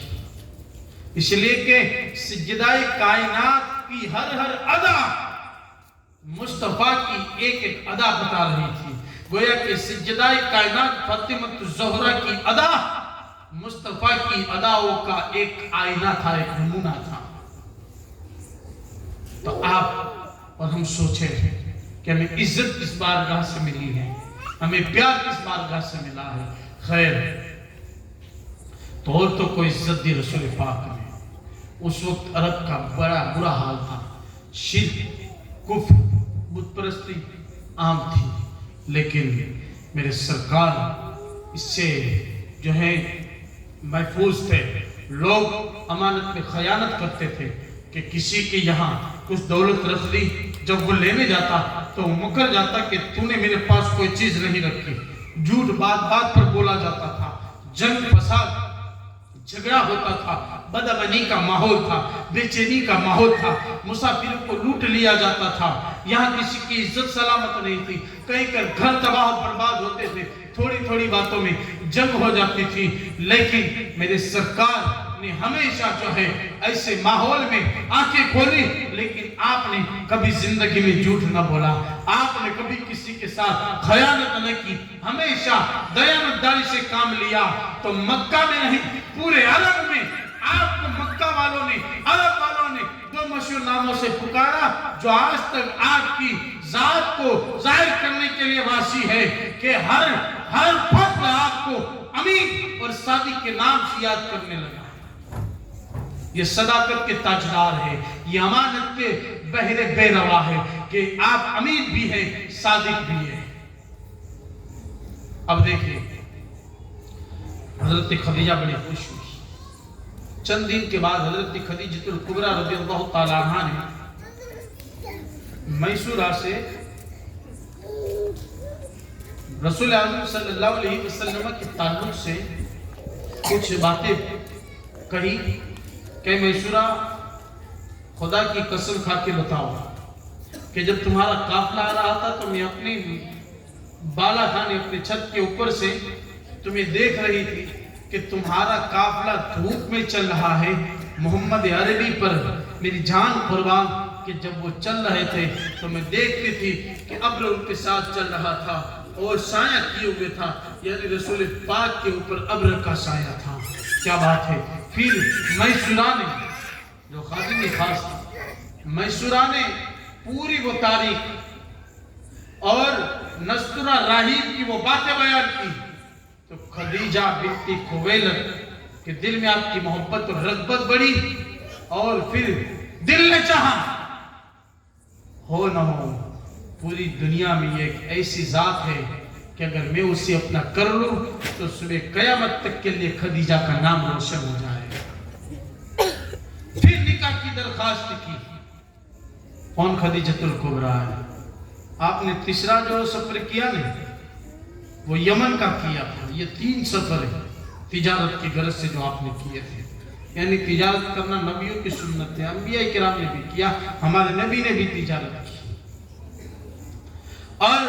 اس لیے کہ سیدہ کائنات کی ہر ادا مصطفیٰ کی ایک ایک ادا بتا رہی تھی، گویا کہ سیدہ کائنات فاطمہ الزہرا کی ادا مصطفیٰ کی اداؤں کا ایک آئینہ تھا، ایک نمونہ تھا۔ تو آپ اور ہم سوچیں کہ ہمیں عزت اس بارگاہ سے ملی ہے، ہمیں پیار اس بارگاہ سے ملا ہے، خیر تو عورتوں کو عزت دی رسول پاک نے۔ اس وقت عرب کا بڑا برا حال تھا، شرک، کفر، بت پرستی عام تھی، لیکن میرے سرکار اس سے جو ہے محفوظ تھے۔ لوگ امانت میں خیانت کرتے تھے کہ کسی کے یہاں کچھ دولت رکھ لی، جب وہ لینے جاتا تو وہ مکر جاتا کہ تو نے میرے پاس کوئی چیز نہیں رکھی، جھوٹ بات بات پر بولا جاتا تھا، جنگ فساد جھگڑا ہوتا تھا، بدامنی کا ماحول تھا، بے چینی کا ماحول تھا، مسافروں کو لوٹ لیا جاتا تھا، یہاں کسی کی عزت سلامت نہیں تھی، کہیں کر گھر تباہ و برباد ہوتے تھے، تھوڑی تھوڑی باتوں میں جنگ ہو جاتی تھی، لیکن میرے سرکار نے ہمیشہ جو ہے ایسے ماحول میں آنکھیں کھولی، لیکن آپ نے کبھی زندگی میں جھوٹ نہ بولا، آپ نے کبھی کسی کے ساتھ خیانت نہ کی، ہمیشہ دیانتداری سے کام لیا۔ تو مکہ میں نہیں پورے عرب میں آپ کو مکہ والوں نے، عرب والوں نے دو مشہور ناموں سے پکارا جو آج تک آپ کی ذات کو ظاہر کرنے کے لیے واسع ہے کہ ہر فرد آپ کو امین اور صادق کے نام سے یاد کرنے لگا۔ یہ صداقت کے تاجدار ہے، یہ امانت کے بہرے بے روا ہے کہ آپ امین بھی ہیں، صادق بھی ہیں۔ اب دیکھیں حضرت خدیجہ بڑی خوش ہوئی، چند دن کے بعد حضرت خدیجہ الکبریٰ رضی اللہ تعالی عنہا نے میسورہ سے رسول اعظم صلی اللہ علیہ وسلم کے تعلق سے کچھ باتیں کہی کہ میسورہ خدا کی قسم کھا کے بتاؤ کہ جب تمہارا قافلہ آ رہا تھا تو میں اپنی بالا خانے اپنے چھت کے اوپر سے تمہیں دیکھ رہی تھی کہ تمہارا قافلہ دھوپ میں چل رہا ہے، محمد عربی پر میری جان قربان کہ جب وہ چل رہے تھے تو میں دیکھتی تھی کہ ابر ان کے ساتھ چل رہا تھا اور سایہ کیے ہوئے تھا، یعنی رسول پاک کے اوپر ابر کا سایہ تھا۔ کیا بات ہے! پھر میسورہ نے جو خادم خاص تھا، میسورہ نے پوری وہ تاریخ اور نسترہ راہیب کی وہ باتیں بیان کی، تو خدیجہ بنت خویلد کے دل میں آپ کی محبت اور رغبت بڑھی، اور پھر دل نے چاہا ہو نہ ہو پوری دنیا میں یہ ایک ایسی ذات ہے کہ اگر میں اسے اپنا کر لوں تو صبح قیامت تک کے لیے خدیجہ کا نام روشن ہو جائے۔ پھر نکاح کی درخواست کی، کون؟ خدیجہ الکبریٰ ہے۔ آپ نے تیسرا جو سفر کیا نا وہ یمن کا کیا تھا۔ یہ 3 سفر ہے تجارت کی غرض سے جو آپ نے کیے تھے، یعنی تجارت کرنا نبیوں کی سنت ہے، انبیاء کرام نے بھی کیا، ہمارے نبی نے بھی تجارت کی۔ اور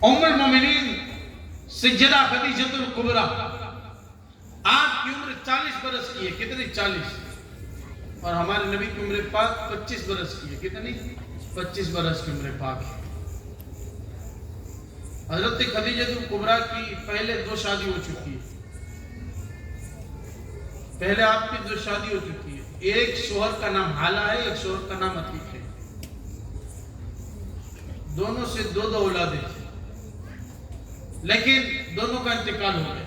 ام المومنین سیدہ خدیجہ الکبریٰ آپ کی عمر 40 برس کی ہے، کتنی؟ 40، اور ہمارے نبی کی عمر پاک 25 برس کی ہے، کتنی؟ 25 برس کی عمر پاک ہے۔ حضرت خدیجہ الکبریٰ کی پہلے 2 شادی ہو چکی ہے، پہلے آپ کی 2 شادی ہو چکی ہے، ایک شوہر کا نام حالہ ہے، ایک شوہر کا نام عتیق ہے، دونوں سے 2 اولادیں تھیں، لیکن دونوں کا انتقال ہو گیا۔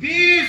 20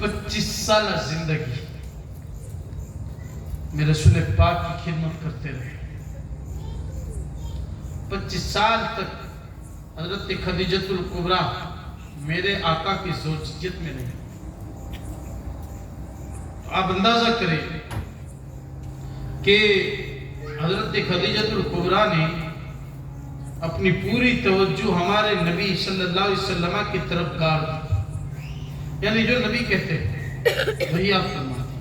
25 سالہ زندگی میں رسول پاک کی خدمت کرتے رہے. 25 سال تک حضرت خدیجۃ الکبریٰ میرے آقا کی زوجیت میں نہیں. آپ اندازہ کریں کہ حضرت خدیجۃ الکبریٰ نے اپنی پوری توجہ ہمارے نبی صلی اللہ علیہ وسلم کی طرف گار دی. یعنی جو نبی کہتے ہیں وہی آپ فرماتے.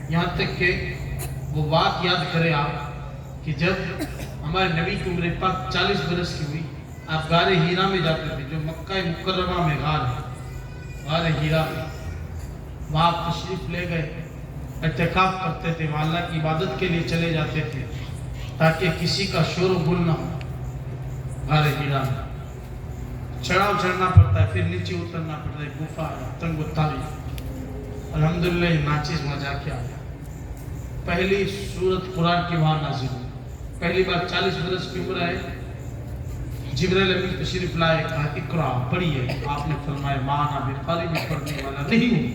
یہاں تک کہ وہ بات یاد کرے آپ کہ جب ہمارے نبی کی عمر پاک 40 برس کی ہوئی، آپ غار ہیرا میں جاتے تھے، جو مکہ مکرمہ میں غار ہے، غار ہیرا میں. وہاں آپ تشریف لے گئے، اعتکاف کرتے تھے، وہاں اللہ کی عبادت کے لیے چلے جاتے تھے تاکہ کسی کا شور و گل نہ ہو. غار ہیرا میں چڑھاؤ چڑھنا پڑتا ہے، پھر نیچے اترنا پڑتا ہے، گفا ہے، تنگ و تاریخ. الحمدللہ ناچیز وہاں جا کے آیا. پہلی سورت قرآن کی وہاں نازل ہوئی. پہلی بار 40 برس کی عمر ہے، جبرائیل امین تشریف لائے، کہا اقرا پڑھیے. آپ نے فرمایا مانا میں قاری میں پڑھنے والا نہیں ہوں.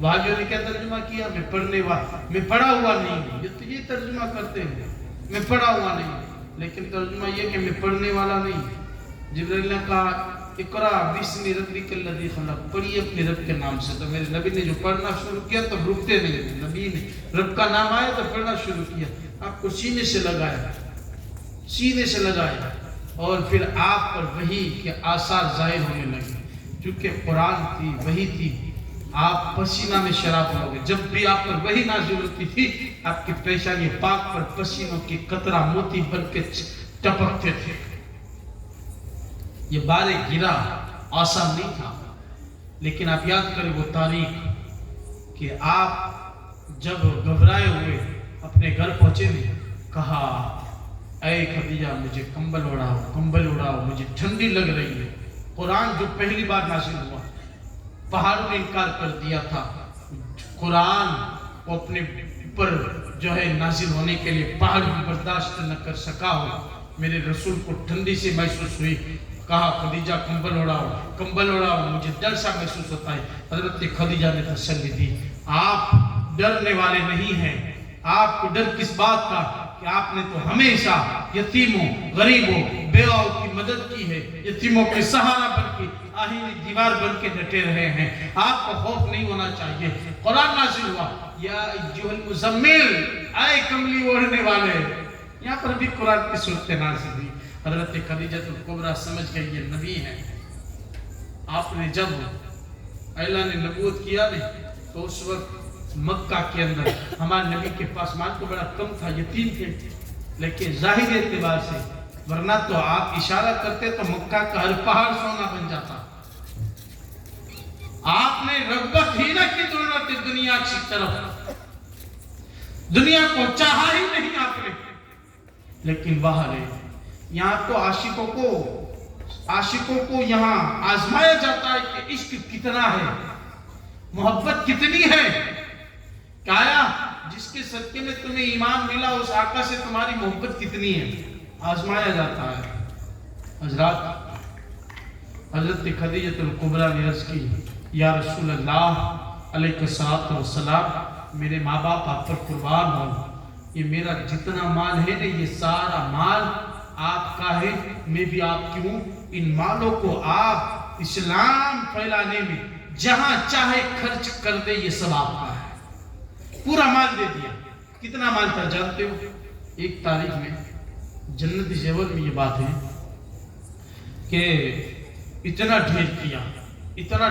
بھائیوں نے کیا ترجمہ کیا؟ میں پڑھنے والا، میں پڑھا ہوا نہیں ہوں. یہ ترجمہ کرتے ہیں، میں پڑھا ہوا نہیں ہوں. لیکن ترجمہ یہ کہ میں پڑھنے والا نہیں. جبرائیل نے کہا اقرا بسم ربک الذی خلق، پڑھیے اپنے رب کے نام سے. تو میرے نبی نے جو پڑھنا شروع کیا تو رکتے نہیں. نبی نے رب کا نام آیا تو پڑھنا شروع کیا. آپ کو سینے سے لگایا، سینے سے لگایا، اور پھر آپ پر وحی کے آثار ظاہر ہونے لگے. چونکہ قرآن تھی، وحی تھی، آپ پسینہ میں شراب ہوگے. جب بھی آپ پر وحی نازل ہوتی تھی، آپ کی پیشانی پاک پر پسینوں کی قطرہ موتی بن کے ٹپکتے تھے. یہ بارے گرا آسان نہیں تھا. لیکن آپ یاد کریں وہ تاریخ کہ آپ جب گھبرائے ہوئے اپنے گھر پہنچے نے کہا اے خدیجہ مجھے کمبل اڑاؤ، کمبل اڑاؤ، مجھے ٹھنڈی لگ رہی ہے. قرآن جو پہلی بار نازل ہوا، پہاڑوں نے انکار کر دیا تھا. قرآن کو اپنے اوپر جو ہے نازل ہونے کے لیے پہاڑ بھی برداشت نہ کر سکا ہو. میرے رسول کو ٹھنڈی سے محسوس ہوئی. کہا خدیجہ کمبل اڑاؤ، کمبل اڑاؤ، مجھے ڈر سا محسوس ہوتا ہے. حضرت خدیجہ نے تسلی دی، آپ ڈرنے والے نہیں ہیں. آپ کو ڈر کس بات کا کہ آپ نے تو ہمیشہ یتیموں، غریبوں، بیواؤں کی مدد کی ہے، یتیموں کے سہارا بن کے، آہنی دیوار بن کے ڈٹے رہے ہیں. آپ کو خوف نہیں ہونا چاہیے. قرآن نازل ہوا یا ایھا المزمل، اے کملی اوڑھنے والے. یہاں پر بھی قرآن کی صورتیں نازل ہوئی. حضرت خدیجۃ الکبریٰ سمجھ گئی یہ نبی ہیں. آپ نے جب اللہ نے نبوت کیا نہیں تو اس وقت مکہ کے اندر ہمارے نبی کے پاس مال تو بڑا کم تھا، یتیم تھے. لیکن ظاہر اعتبار سے ورنہ تو آپ اشارہ کرتے تو مکہ کا ہر پہاڑ سونا بن جاتا. آپ نے رغبت ہی نہ کی دنیا کی طرف، دنیا کو چاہا ہی نہیں آپ نے. لیکن باہر ہے، یہاں تو عاشقوں کو یہاں آزمایا جاتا ہے کہ عشق کتنا ہے، محبت کتنی ہے. کہ آیا جس کے صدقے میں تمہیں ایمان ملا اس آقا سے تمہاری محبت کتنی ہے، آزمایا جاتا ہے. حضرت خدیجۃ الکبریٰ نے عرض کی یا رسول اللہ علیہ الصلوۃ والسلام، میرے ماں باپ آپ پر قربان ہوں. یہ میرا جتنا مال ہے نا، یہ سارا مال آپ کا ہے، میں بھی آپ کی ہوں. ان مالوں کو آپ اسلام پھیلانے میں جہاں چاہے خرچ کر دے، یہ سب آپ کا ہے. پورا مال دے دیا. کتنا مال تھا جانتے ہو؟ ایک تاریخ میں جنت زیور میں یہ بات ہے کہ اتنا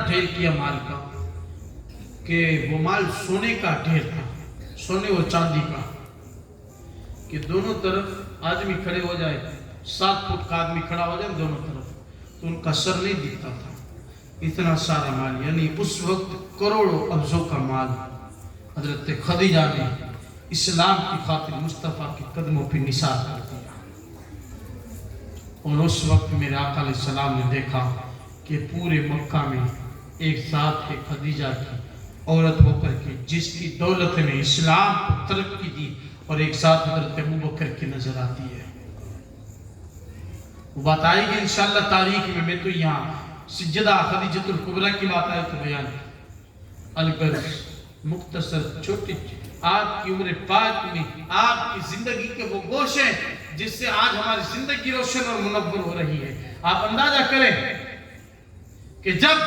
ڈھیر کیا مال کا کہ وہ مال سونے کا ڈھیر تھا، سونے اور چاندی کا، کہ دونوں طرف آدمی کھڑے ہو جائے، 7 فٹ کا آدمی کھڑا ہو جائے دونوں طرف تو ان کا سر نہیں دکھتا تھا. اتنا سارا مال، یعنی اس وقت کروڑوں ابزوں کا مال حضرت خدیجہ نے اسلام کی خاطر مصطفیٰ کے قدموں پہ نثار کر دیا. اور اس وقت میرے آقا علیہ السلام نے دیکھا کہ پورے مکہ میں ایک ذات ہے خدیجہ کی عورت ہو کر کے جس کی دولت نے اسلام کو ترقی دی، اور ایک ذات حضرت ابوبکر کی نظر آتی ہے. وہ بات آئے گی انشاءاللہ تاریخ میں. میں تو یہاں سجدہ خدیجۃ الکبریٰ کی بات آئے تو بیان الغرض مختصر چھوٹی آپ کی عمر پاک میں آپ کی زندگی کے وہ گوشے جس سے آج ہماری زندگی روشن اور منور ہو رہی ہے. آپ اندازہ کریں کہ جب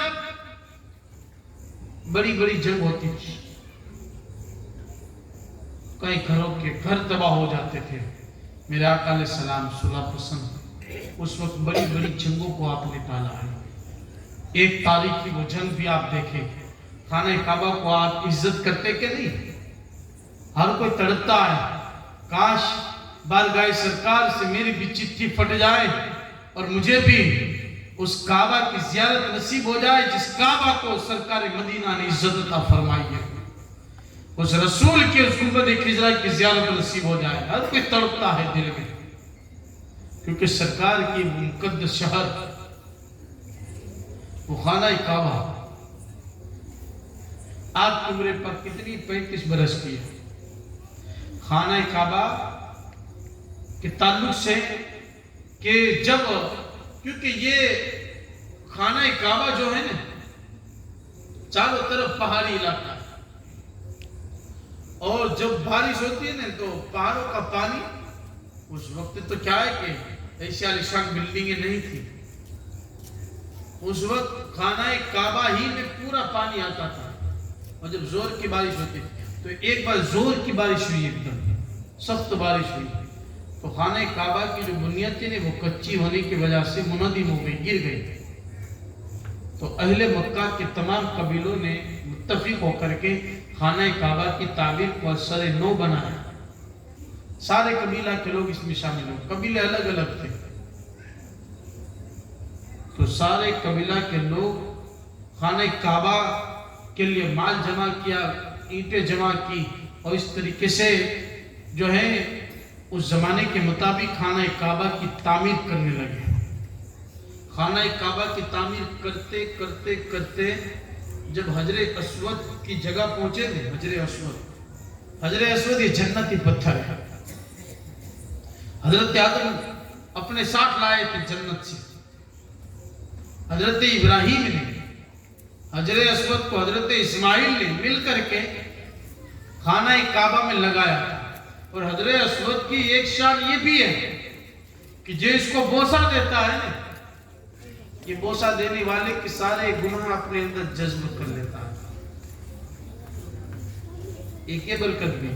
بڑی بڑی جنگ ہوتی تھی، کئی گھروں کے گھر تباہ ہو جاتے تھے. میرے آقا علیہ السلام صلح پسند، اس وقت بڑی بڑی جنگوں کو آپ نے ٹالا ہے. ایک تاریخ کی وہ جنگ بھی آپ دیکھیں، خانہ کعبہ کو آپ عزت کرتے کہ نہیں؟ ہر کوئی تڑپتا ہے کاش بارگاہ سرکار سے میری بھی چٹھی پھٹ جائے اور مجھے بھی اس کعبہ کی زیارت نصیب ہو جائے جس کعبہ کو سرکار مدینہ نے عزت عطا فرمائی ہے. اس رسول کی اس گنبد خضرا کی زیارت نصیب ہو جائے. ہر کوئی تڑپتا ہے دل میں، کیونکہ سرکار کی مقدس شہر وہ خانہ کعبہ. آپ کی عمر پر کتنی 35 برس کی ہے. خانہ کعبہ کے تعلق سے کہ جب کیونکہ یہ خانہ کعبہ جو ہے نا چاروں طرف پہاڑی علاقہ ہے، اور جب بارش ہوتی ہے نا تو پہاڑوں کا پانی، اس وقت تو کیا ہے کہ ایسی عالیشان بلڈنگیں نہیں تھی. اس وقت خانہ کعبہ ہی میں پورا پانی آتا تھا. اور جب زور کی بارش ہوتی تھی تو ایک بار زور کی بارش ہوئی، ایک دم سخت بارش ہوئی تو خانہ کعبہ کی جو بنیاد تھی وہ کچی ہونے کی وجہ سے منہدم ہو گئی، گر گئی. تو اہل مکہ کے تمام قبیلوں نے متفق ہو کر کے خانہ کعبہ کی تعمیر کو سر نو بنایا. سارے قبیلہ کے لوگ اس میں شامل ہوئے. قبیلے الگ الگ تھے تو سارے قبیلہ کے لوگ خانہ کعبہ کے لیے مال جمع کیا، اینٹیں جمع کی، اور اس طریقے سے جو ہے اس زمانے کے مطابق خانہ کعبہ کی تعمیر کرنے لگے. خانہ کعبہ کی تعمیر کرتے کرتے کرتے جب حجر اسود کی جگہ پہنچے تھے، حجر اسود یہ جنتی پتھر ہے. حضرت آدم اپنے ساتھ لائے تھے جنت سے. حضرت ابراہیم نے حجر اسود کو حضرت اسماعیل نے مل کر کے خانہ کعبہ میں لگایا. اور حجر اسود کی ایک شان یہ بھی ہے کہ جو اس کو بوسہ دیتا ہے نا، یہ بوسہ دینے والے کے سارے گناہ اپنے اندر جذب کر لیتا ہے. ایک برکت بھی،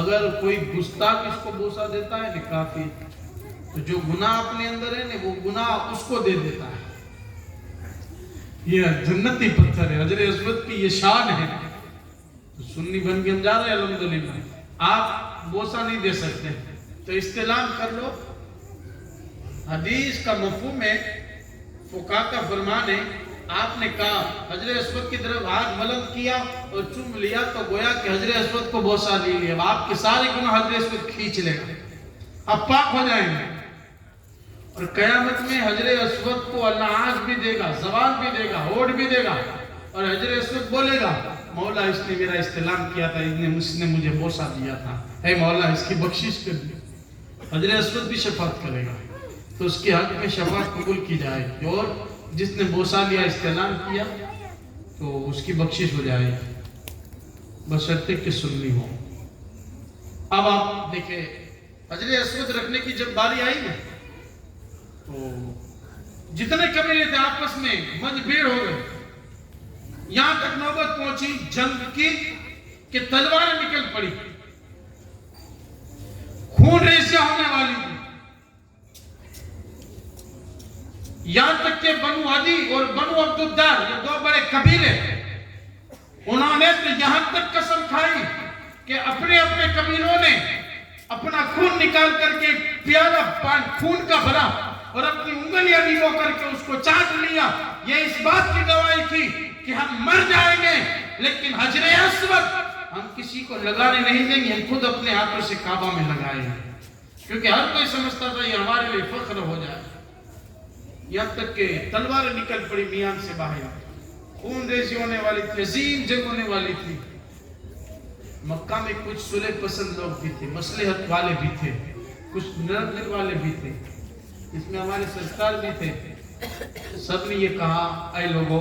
اگر کوئی گستاخ اس کو بوسہ دیتا ہے نا کافی، تو جو گناہ اپنے اندر ہے نا وہ گناہ اس کو دے دیتا ہے. یہ جنتی پتھر ہے، حجر اسود کی یہ شان ہے. تو سنی بن کے ہم جا رہے ہیں الحمدللہ. آپ بوسہ نہیں دے سکتے تو استلام کر لو. حدیث کا مفہوم ہے، فقہاء کا فرمان ہے، آپ نے کہا حجر اسود کی طرف ہاتھ بلند کیا اور چوم لیا تو گویا کہ حجر اسود کو بوسہ لے لیا. اب آپ کے سارے گناہ حجر اسود کھینچ لے گا، اب پاک ہو جائیں گے. اور قیامت میں حجر اسود کو اللہ آنکھ بھی دے گا، زبان بھی دے گا، ہونٹ بھی دے گا، اور حجر اسود بولے گا مولا اس نے میرا استلام کیا تھا، اس نے مجھے بوسہ دیا تھا، اے مولا اس کی بخشش کر دی. حجر اسود بھی شفاعت کرے گا تو اس کے حق میں شفاعت قبول کی جائے گی. اور جس نے بوسہ لیا، استعلام کیا، تو اس کی بخشش ہو جائے گی بشرطے کہ سنی ہو. اب آپ دیکھیں حجر اسود رکھنے کی جب باری آئی نا تو جتنے قبیلے تھے آپس میں منج بھیڑ ہو گئے. یہاں تک نوبت پہنچی جنگ کی کہ تلواریں نکل پڑی، خون ریزیاں ہونے والی تھی. یہاں تک کہ بنو عدی اور بنو عبدالدار یہ دو بڑے قبیلے، انہوں نے تو یہاں تک قسم کھائی کہ اپنے اپنے قبیلوں نے اپنا خون نکال کر کے پیالہ خون کا بھرا اور اپنی انگلیاں نیلو کر کے اس کو چاٹ لیا. یہ اس بات کی گواہی تھی کہ ہم مر جائیں گے لیکن حجر اسود ہم کسی کو لگانے نہیں دیں گے، ہم خود اپنے ہاتھوں سے کعبہ میں لگائیں گے. کیونکہ ہر کوئی سمجھتا تھا یہ ہمارے لیے فخر ہو جائے. یہاں تک کہ تلواریں نکل پڑی میان سے باہر، خون ریزی ہونے والی تھی، عظیم جنگ ہونے والی تھی. مکہ میں کچھ صلح پسند لوگ بھی تھے، مصلحت والے بھی تھے، کچھ نرم دل والے بھی تھے، اس میں ہمارے سرکار بھی تھے. سب نے یہ کہا اے لوگوں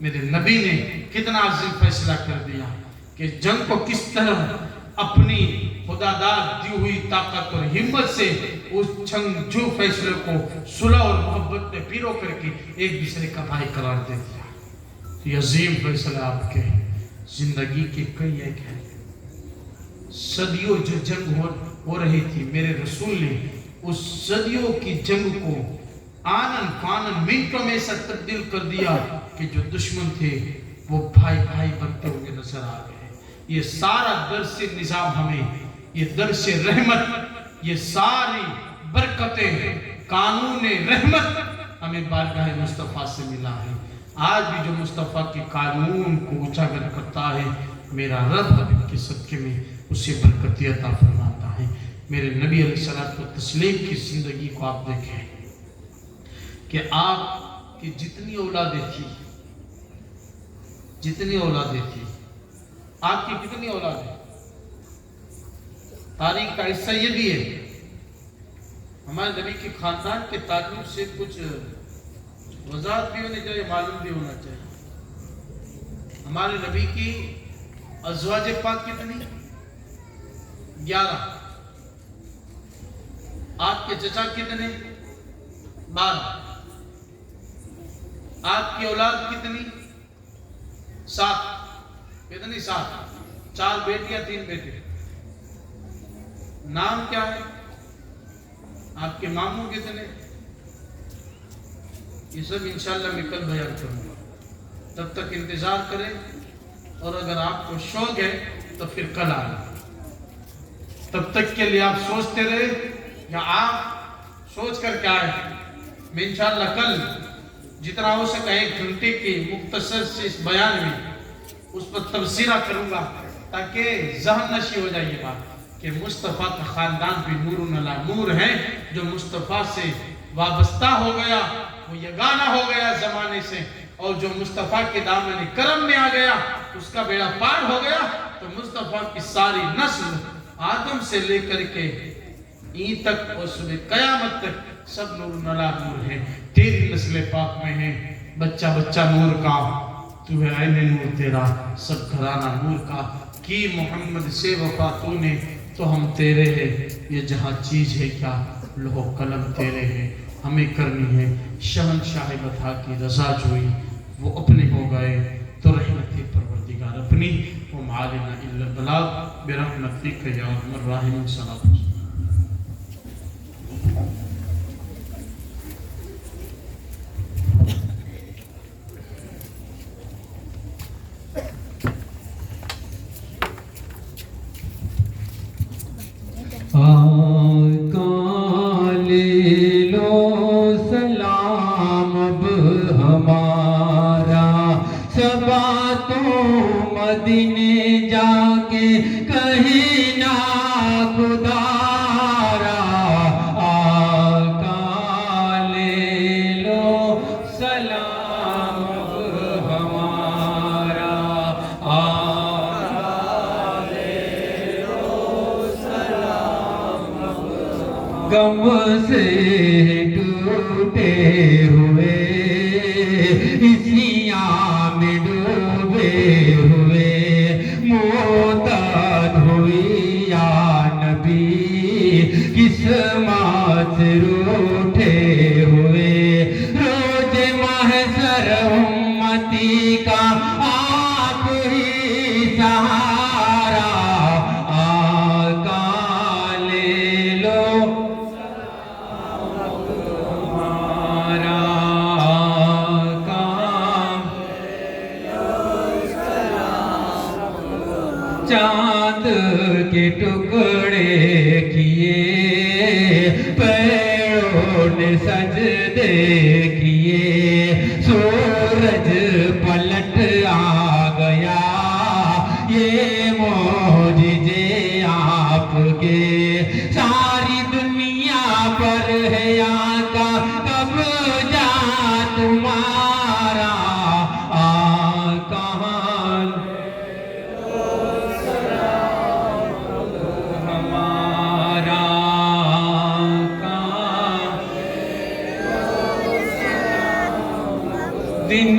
میرے نبی نے کتنا عظیم فیصلہ کر دیا کہ جنگ کو کس طرح اپنی خدا داد دی ہوئی طاقت اور ہمت سے اس جنگجو فیصلے کو صلح اور محبت میں پیرو کر کے ایک دوسرے کا بھائی قرار دے دیا. یہ عظیم فیصلہ آپ کے زندگی کے کئی ایک ہیں. صدیوں جو جنگ ہو رہی تھی، میرے رسول نے اس صدیوں کی جنگ کو آنن فانن منٹوں میں ایسا تبدیل کر دیا کہ جو دشمن تھے وہ بھائی بھائی بنتے ہوئے نظر آ گئے. یہ سارا درس نظام ہمیں، یہ درس رحمت، یہ ساری برکتیں، قانون رحمت ہمیں بارگاہ مصطفیٰ سے ملا ہے. آج بھی جو مصطفیٰ کے قانون کو اجاگر کرتا ہے، میرا رب ان کے صدقے میں اسے برکت عطا فرماتا ہے. میرے نبی علیہ الصلوۃ والتسلیم کی زندگی کو آپ دیکھیں کہ آپ کی جتنی اولادیں تھی، آپ کی کتنی اولادیں؟ تاریخ کا حصہ یہ بھی ہے. ہمارے نبی کے خاندان کے تعلق سے کچھ وضاحت بھی ہونی چاہیے، معلوم بھی ہونا چاہیے. ہمارے نبی کی ازواج پاک کتنی؟ 11. آپ کے چچا کتنے؟ 12. آپ کی اولاد کتنی؟ 7. کتنی؟ 7. 4 بیٹیاں 3 بیٹے. نام کیا ہے؟ آپ کے ماموں کتنے؟ یہ سب انشاءاللہ میں کل بیان کروں گا. تب تک انتظار کریں، اور اگر آپ کو شوق ہے تو پھر کل آنا. تب تک کے لیے آپ سوچتے رہے یا آپ سوچ کر کے آئے. میں انشاءاللہ کل جتنا ہو سکا 1 گھنٹے کی مختصر سے اس بیان میں اس پر تبصرہ کروں گا، تاکہ ذہن نشی ہو جائے یہ بات کہ مصطفیٰ کا خاندان بھی نور علی نور ہے. جو مصطفیٰ سے وابستہ ہو گیا وہ یگانہ ہو گیا زمانے سے، اور جو مصطفیٰ کے دامن کرم میں آ گیا اس کا بیڑا پار ہو گیا. تو مصطفیٰ کی ساری نسل آدم سے لے کر کے این تک اور صبح قیامت تک سب نور علی نور ہے. تیری نسل پاک میں ہے بچہ بچہ نور کا، تو ہے عین نور تیرا، سب گھرانہ نور کا. کی محمد سے وفا تو نے تو ہم تیرے ہیں، یہ جہاں چیز ہے کیا لوح و قلم تیرے ہیں. ہمیں کرنی ہے شہنشاہ بتا کی رضا جوئی، وہ اپنے ہو گئے تو رحمت پروردگار اپنی. وما علینا الا البلاغ برحمتک یا ارحم الراحمین. صلاۃ مدینے جا کے کہیں نہ خدارا، آقا لے لو سلام ہمارا، آقا لے لو سلام. غم سے ٹوٹے ہوئے اسیاں میں ڈوبے ہوئے معتاد ہوئی یا نبی قسمت روٹھے ہوئے. روز محشر امتی کا آپ ہی سہارا، آقا لے لو ہمارا، چاند کے ٹکڑے کیے پیروں نے سجدے کیے، سورج پلٹ آ گیا. یہ معجزے آپ کے ساری دنیا پر ہے آقا قبضہ تمہارا، آقا دن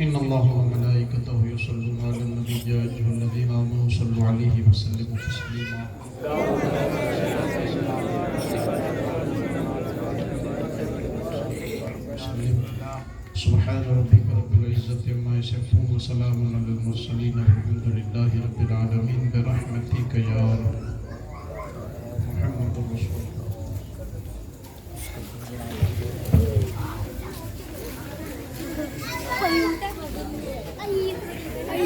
إن الله وملائكته يصلون على النبي يا أيها الذين آمنوا صلوا عليه وسلموا تسليما. سبحان ربك رب العزة عما يصفون وسلام على المرسلين والحمد لله رب العالمين برحمتك يا رب محمد رسول الله.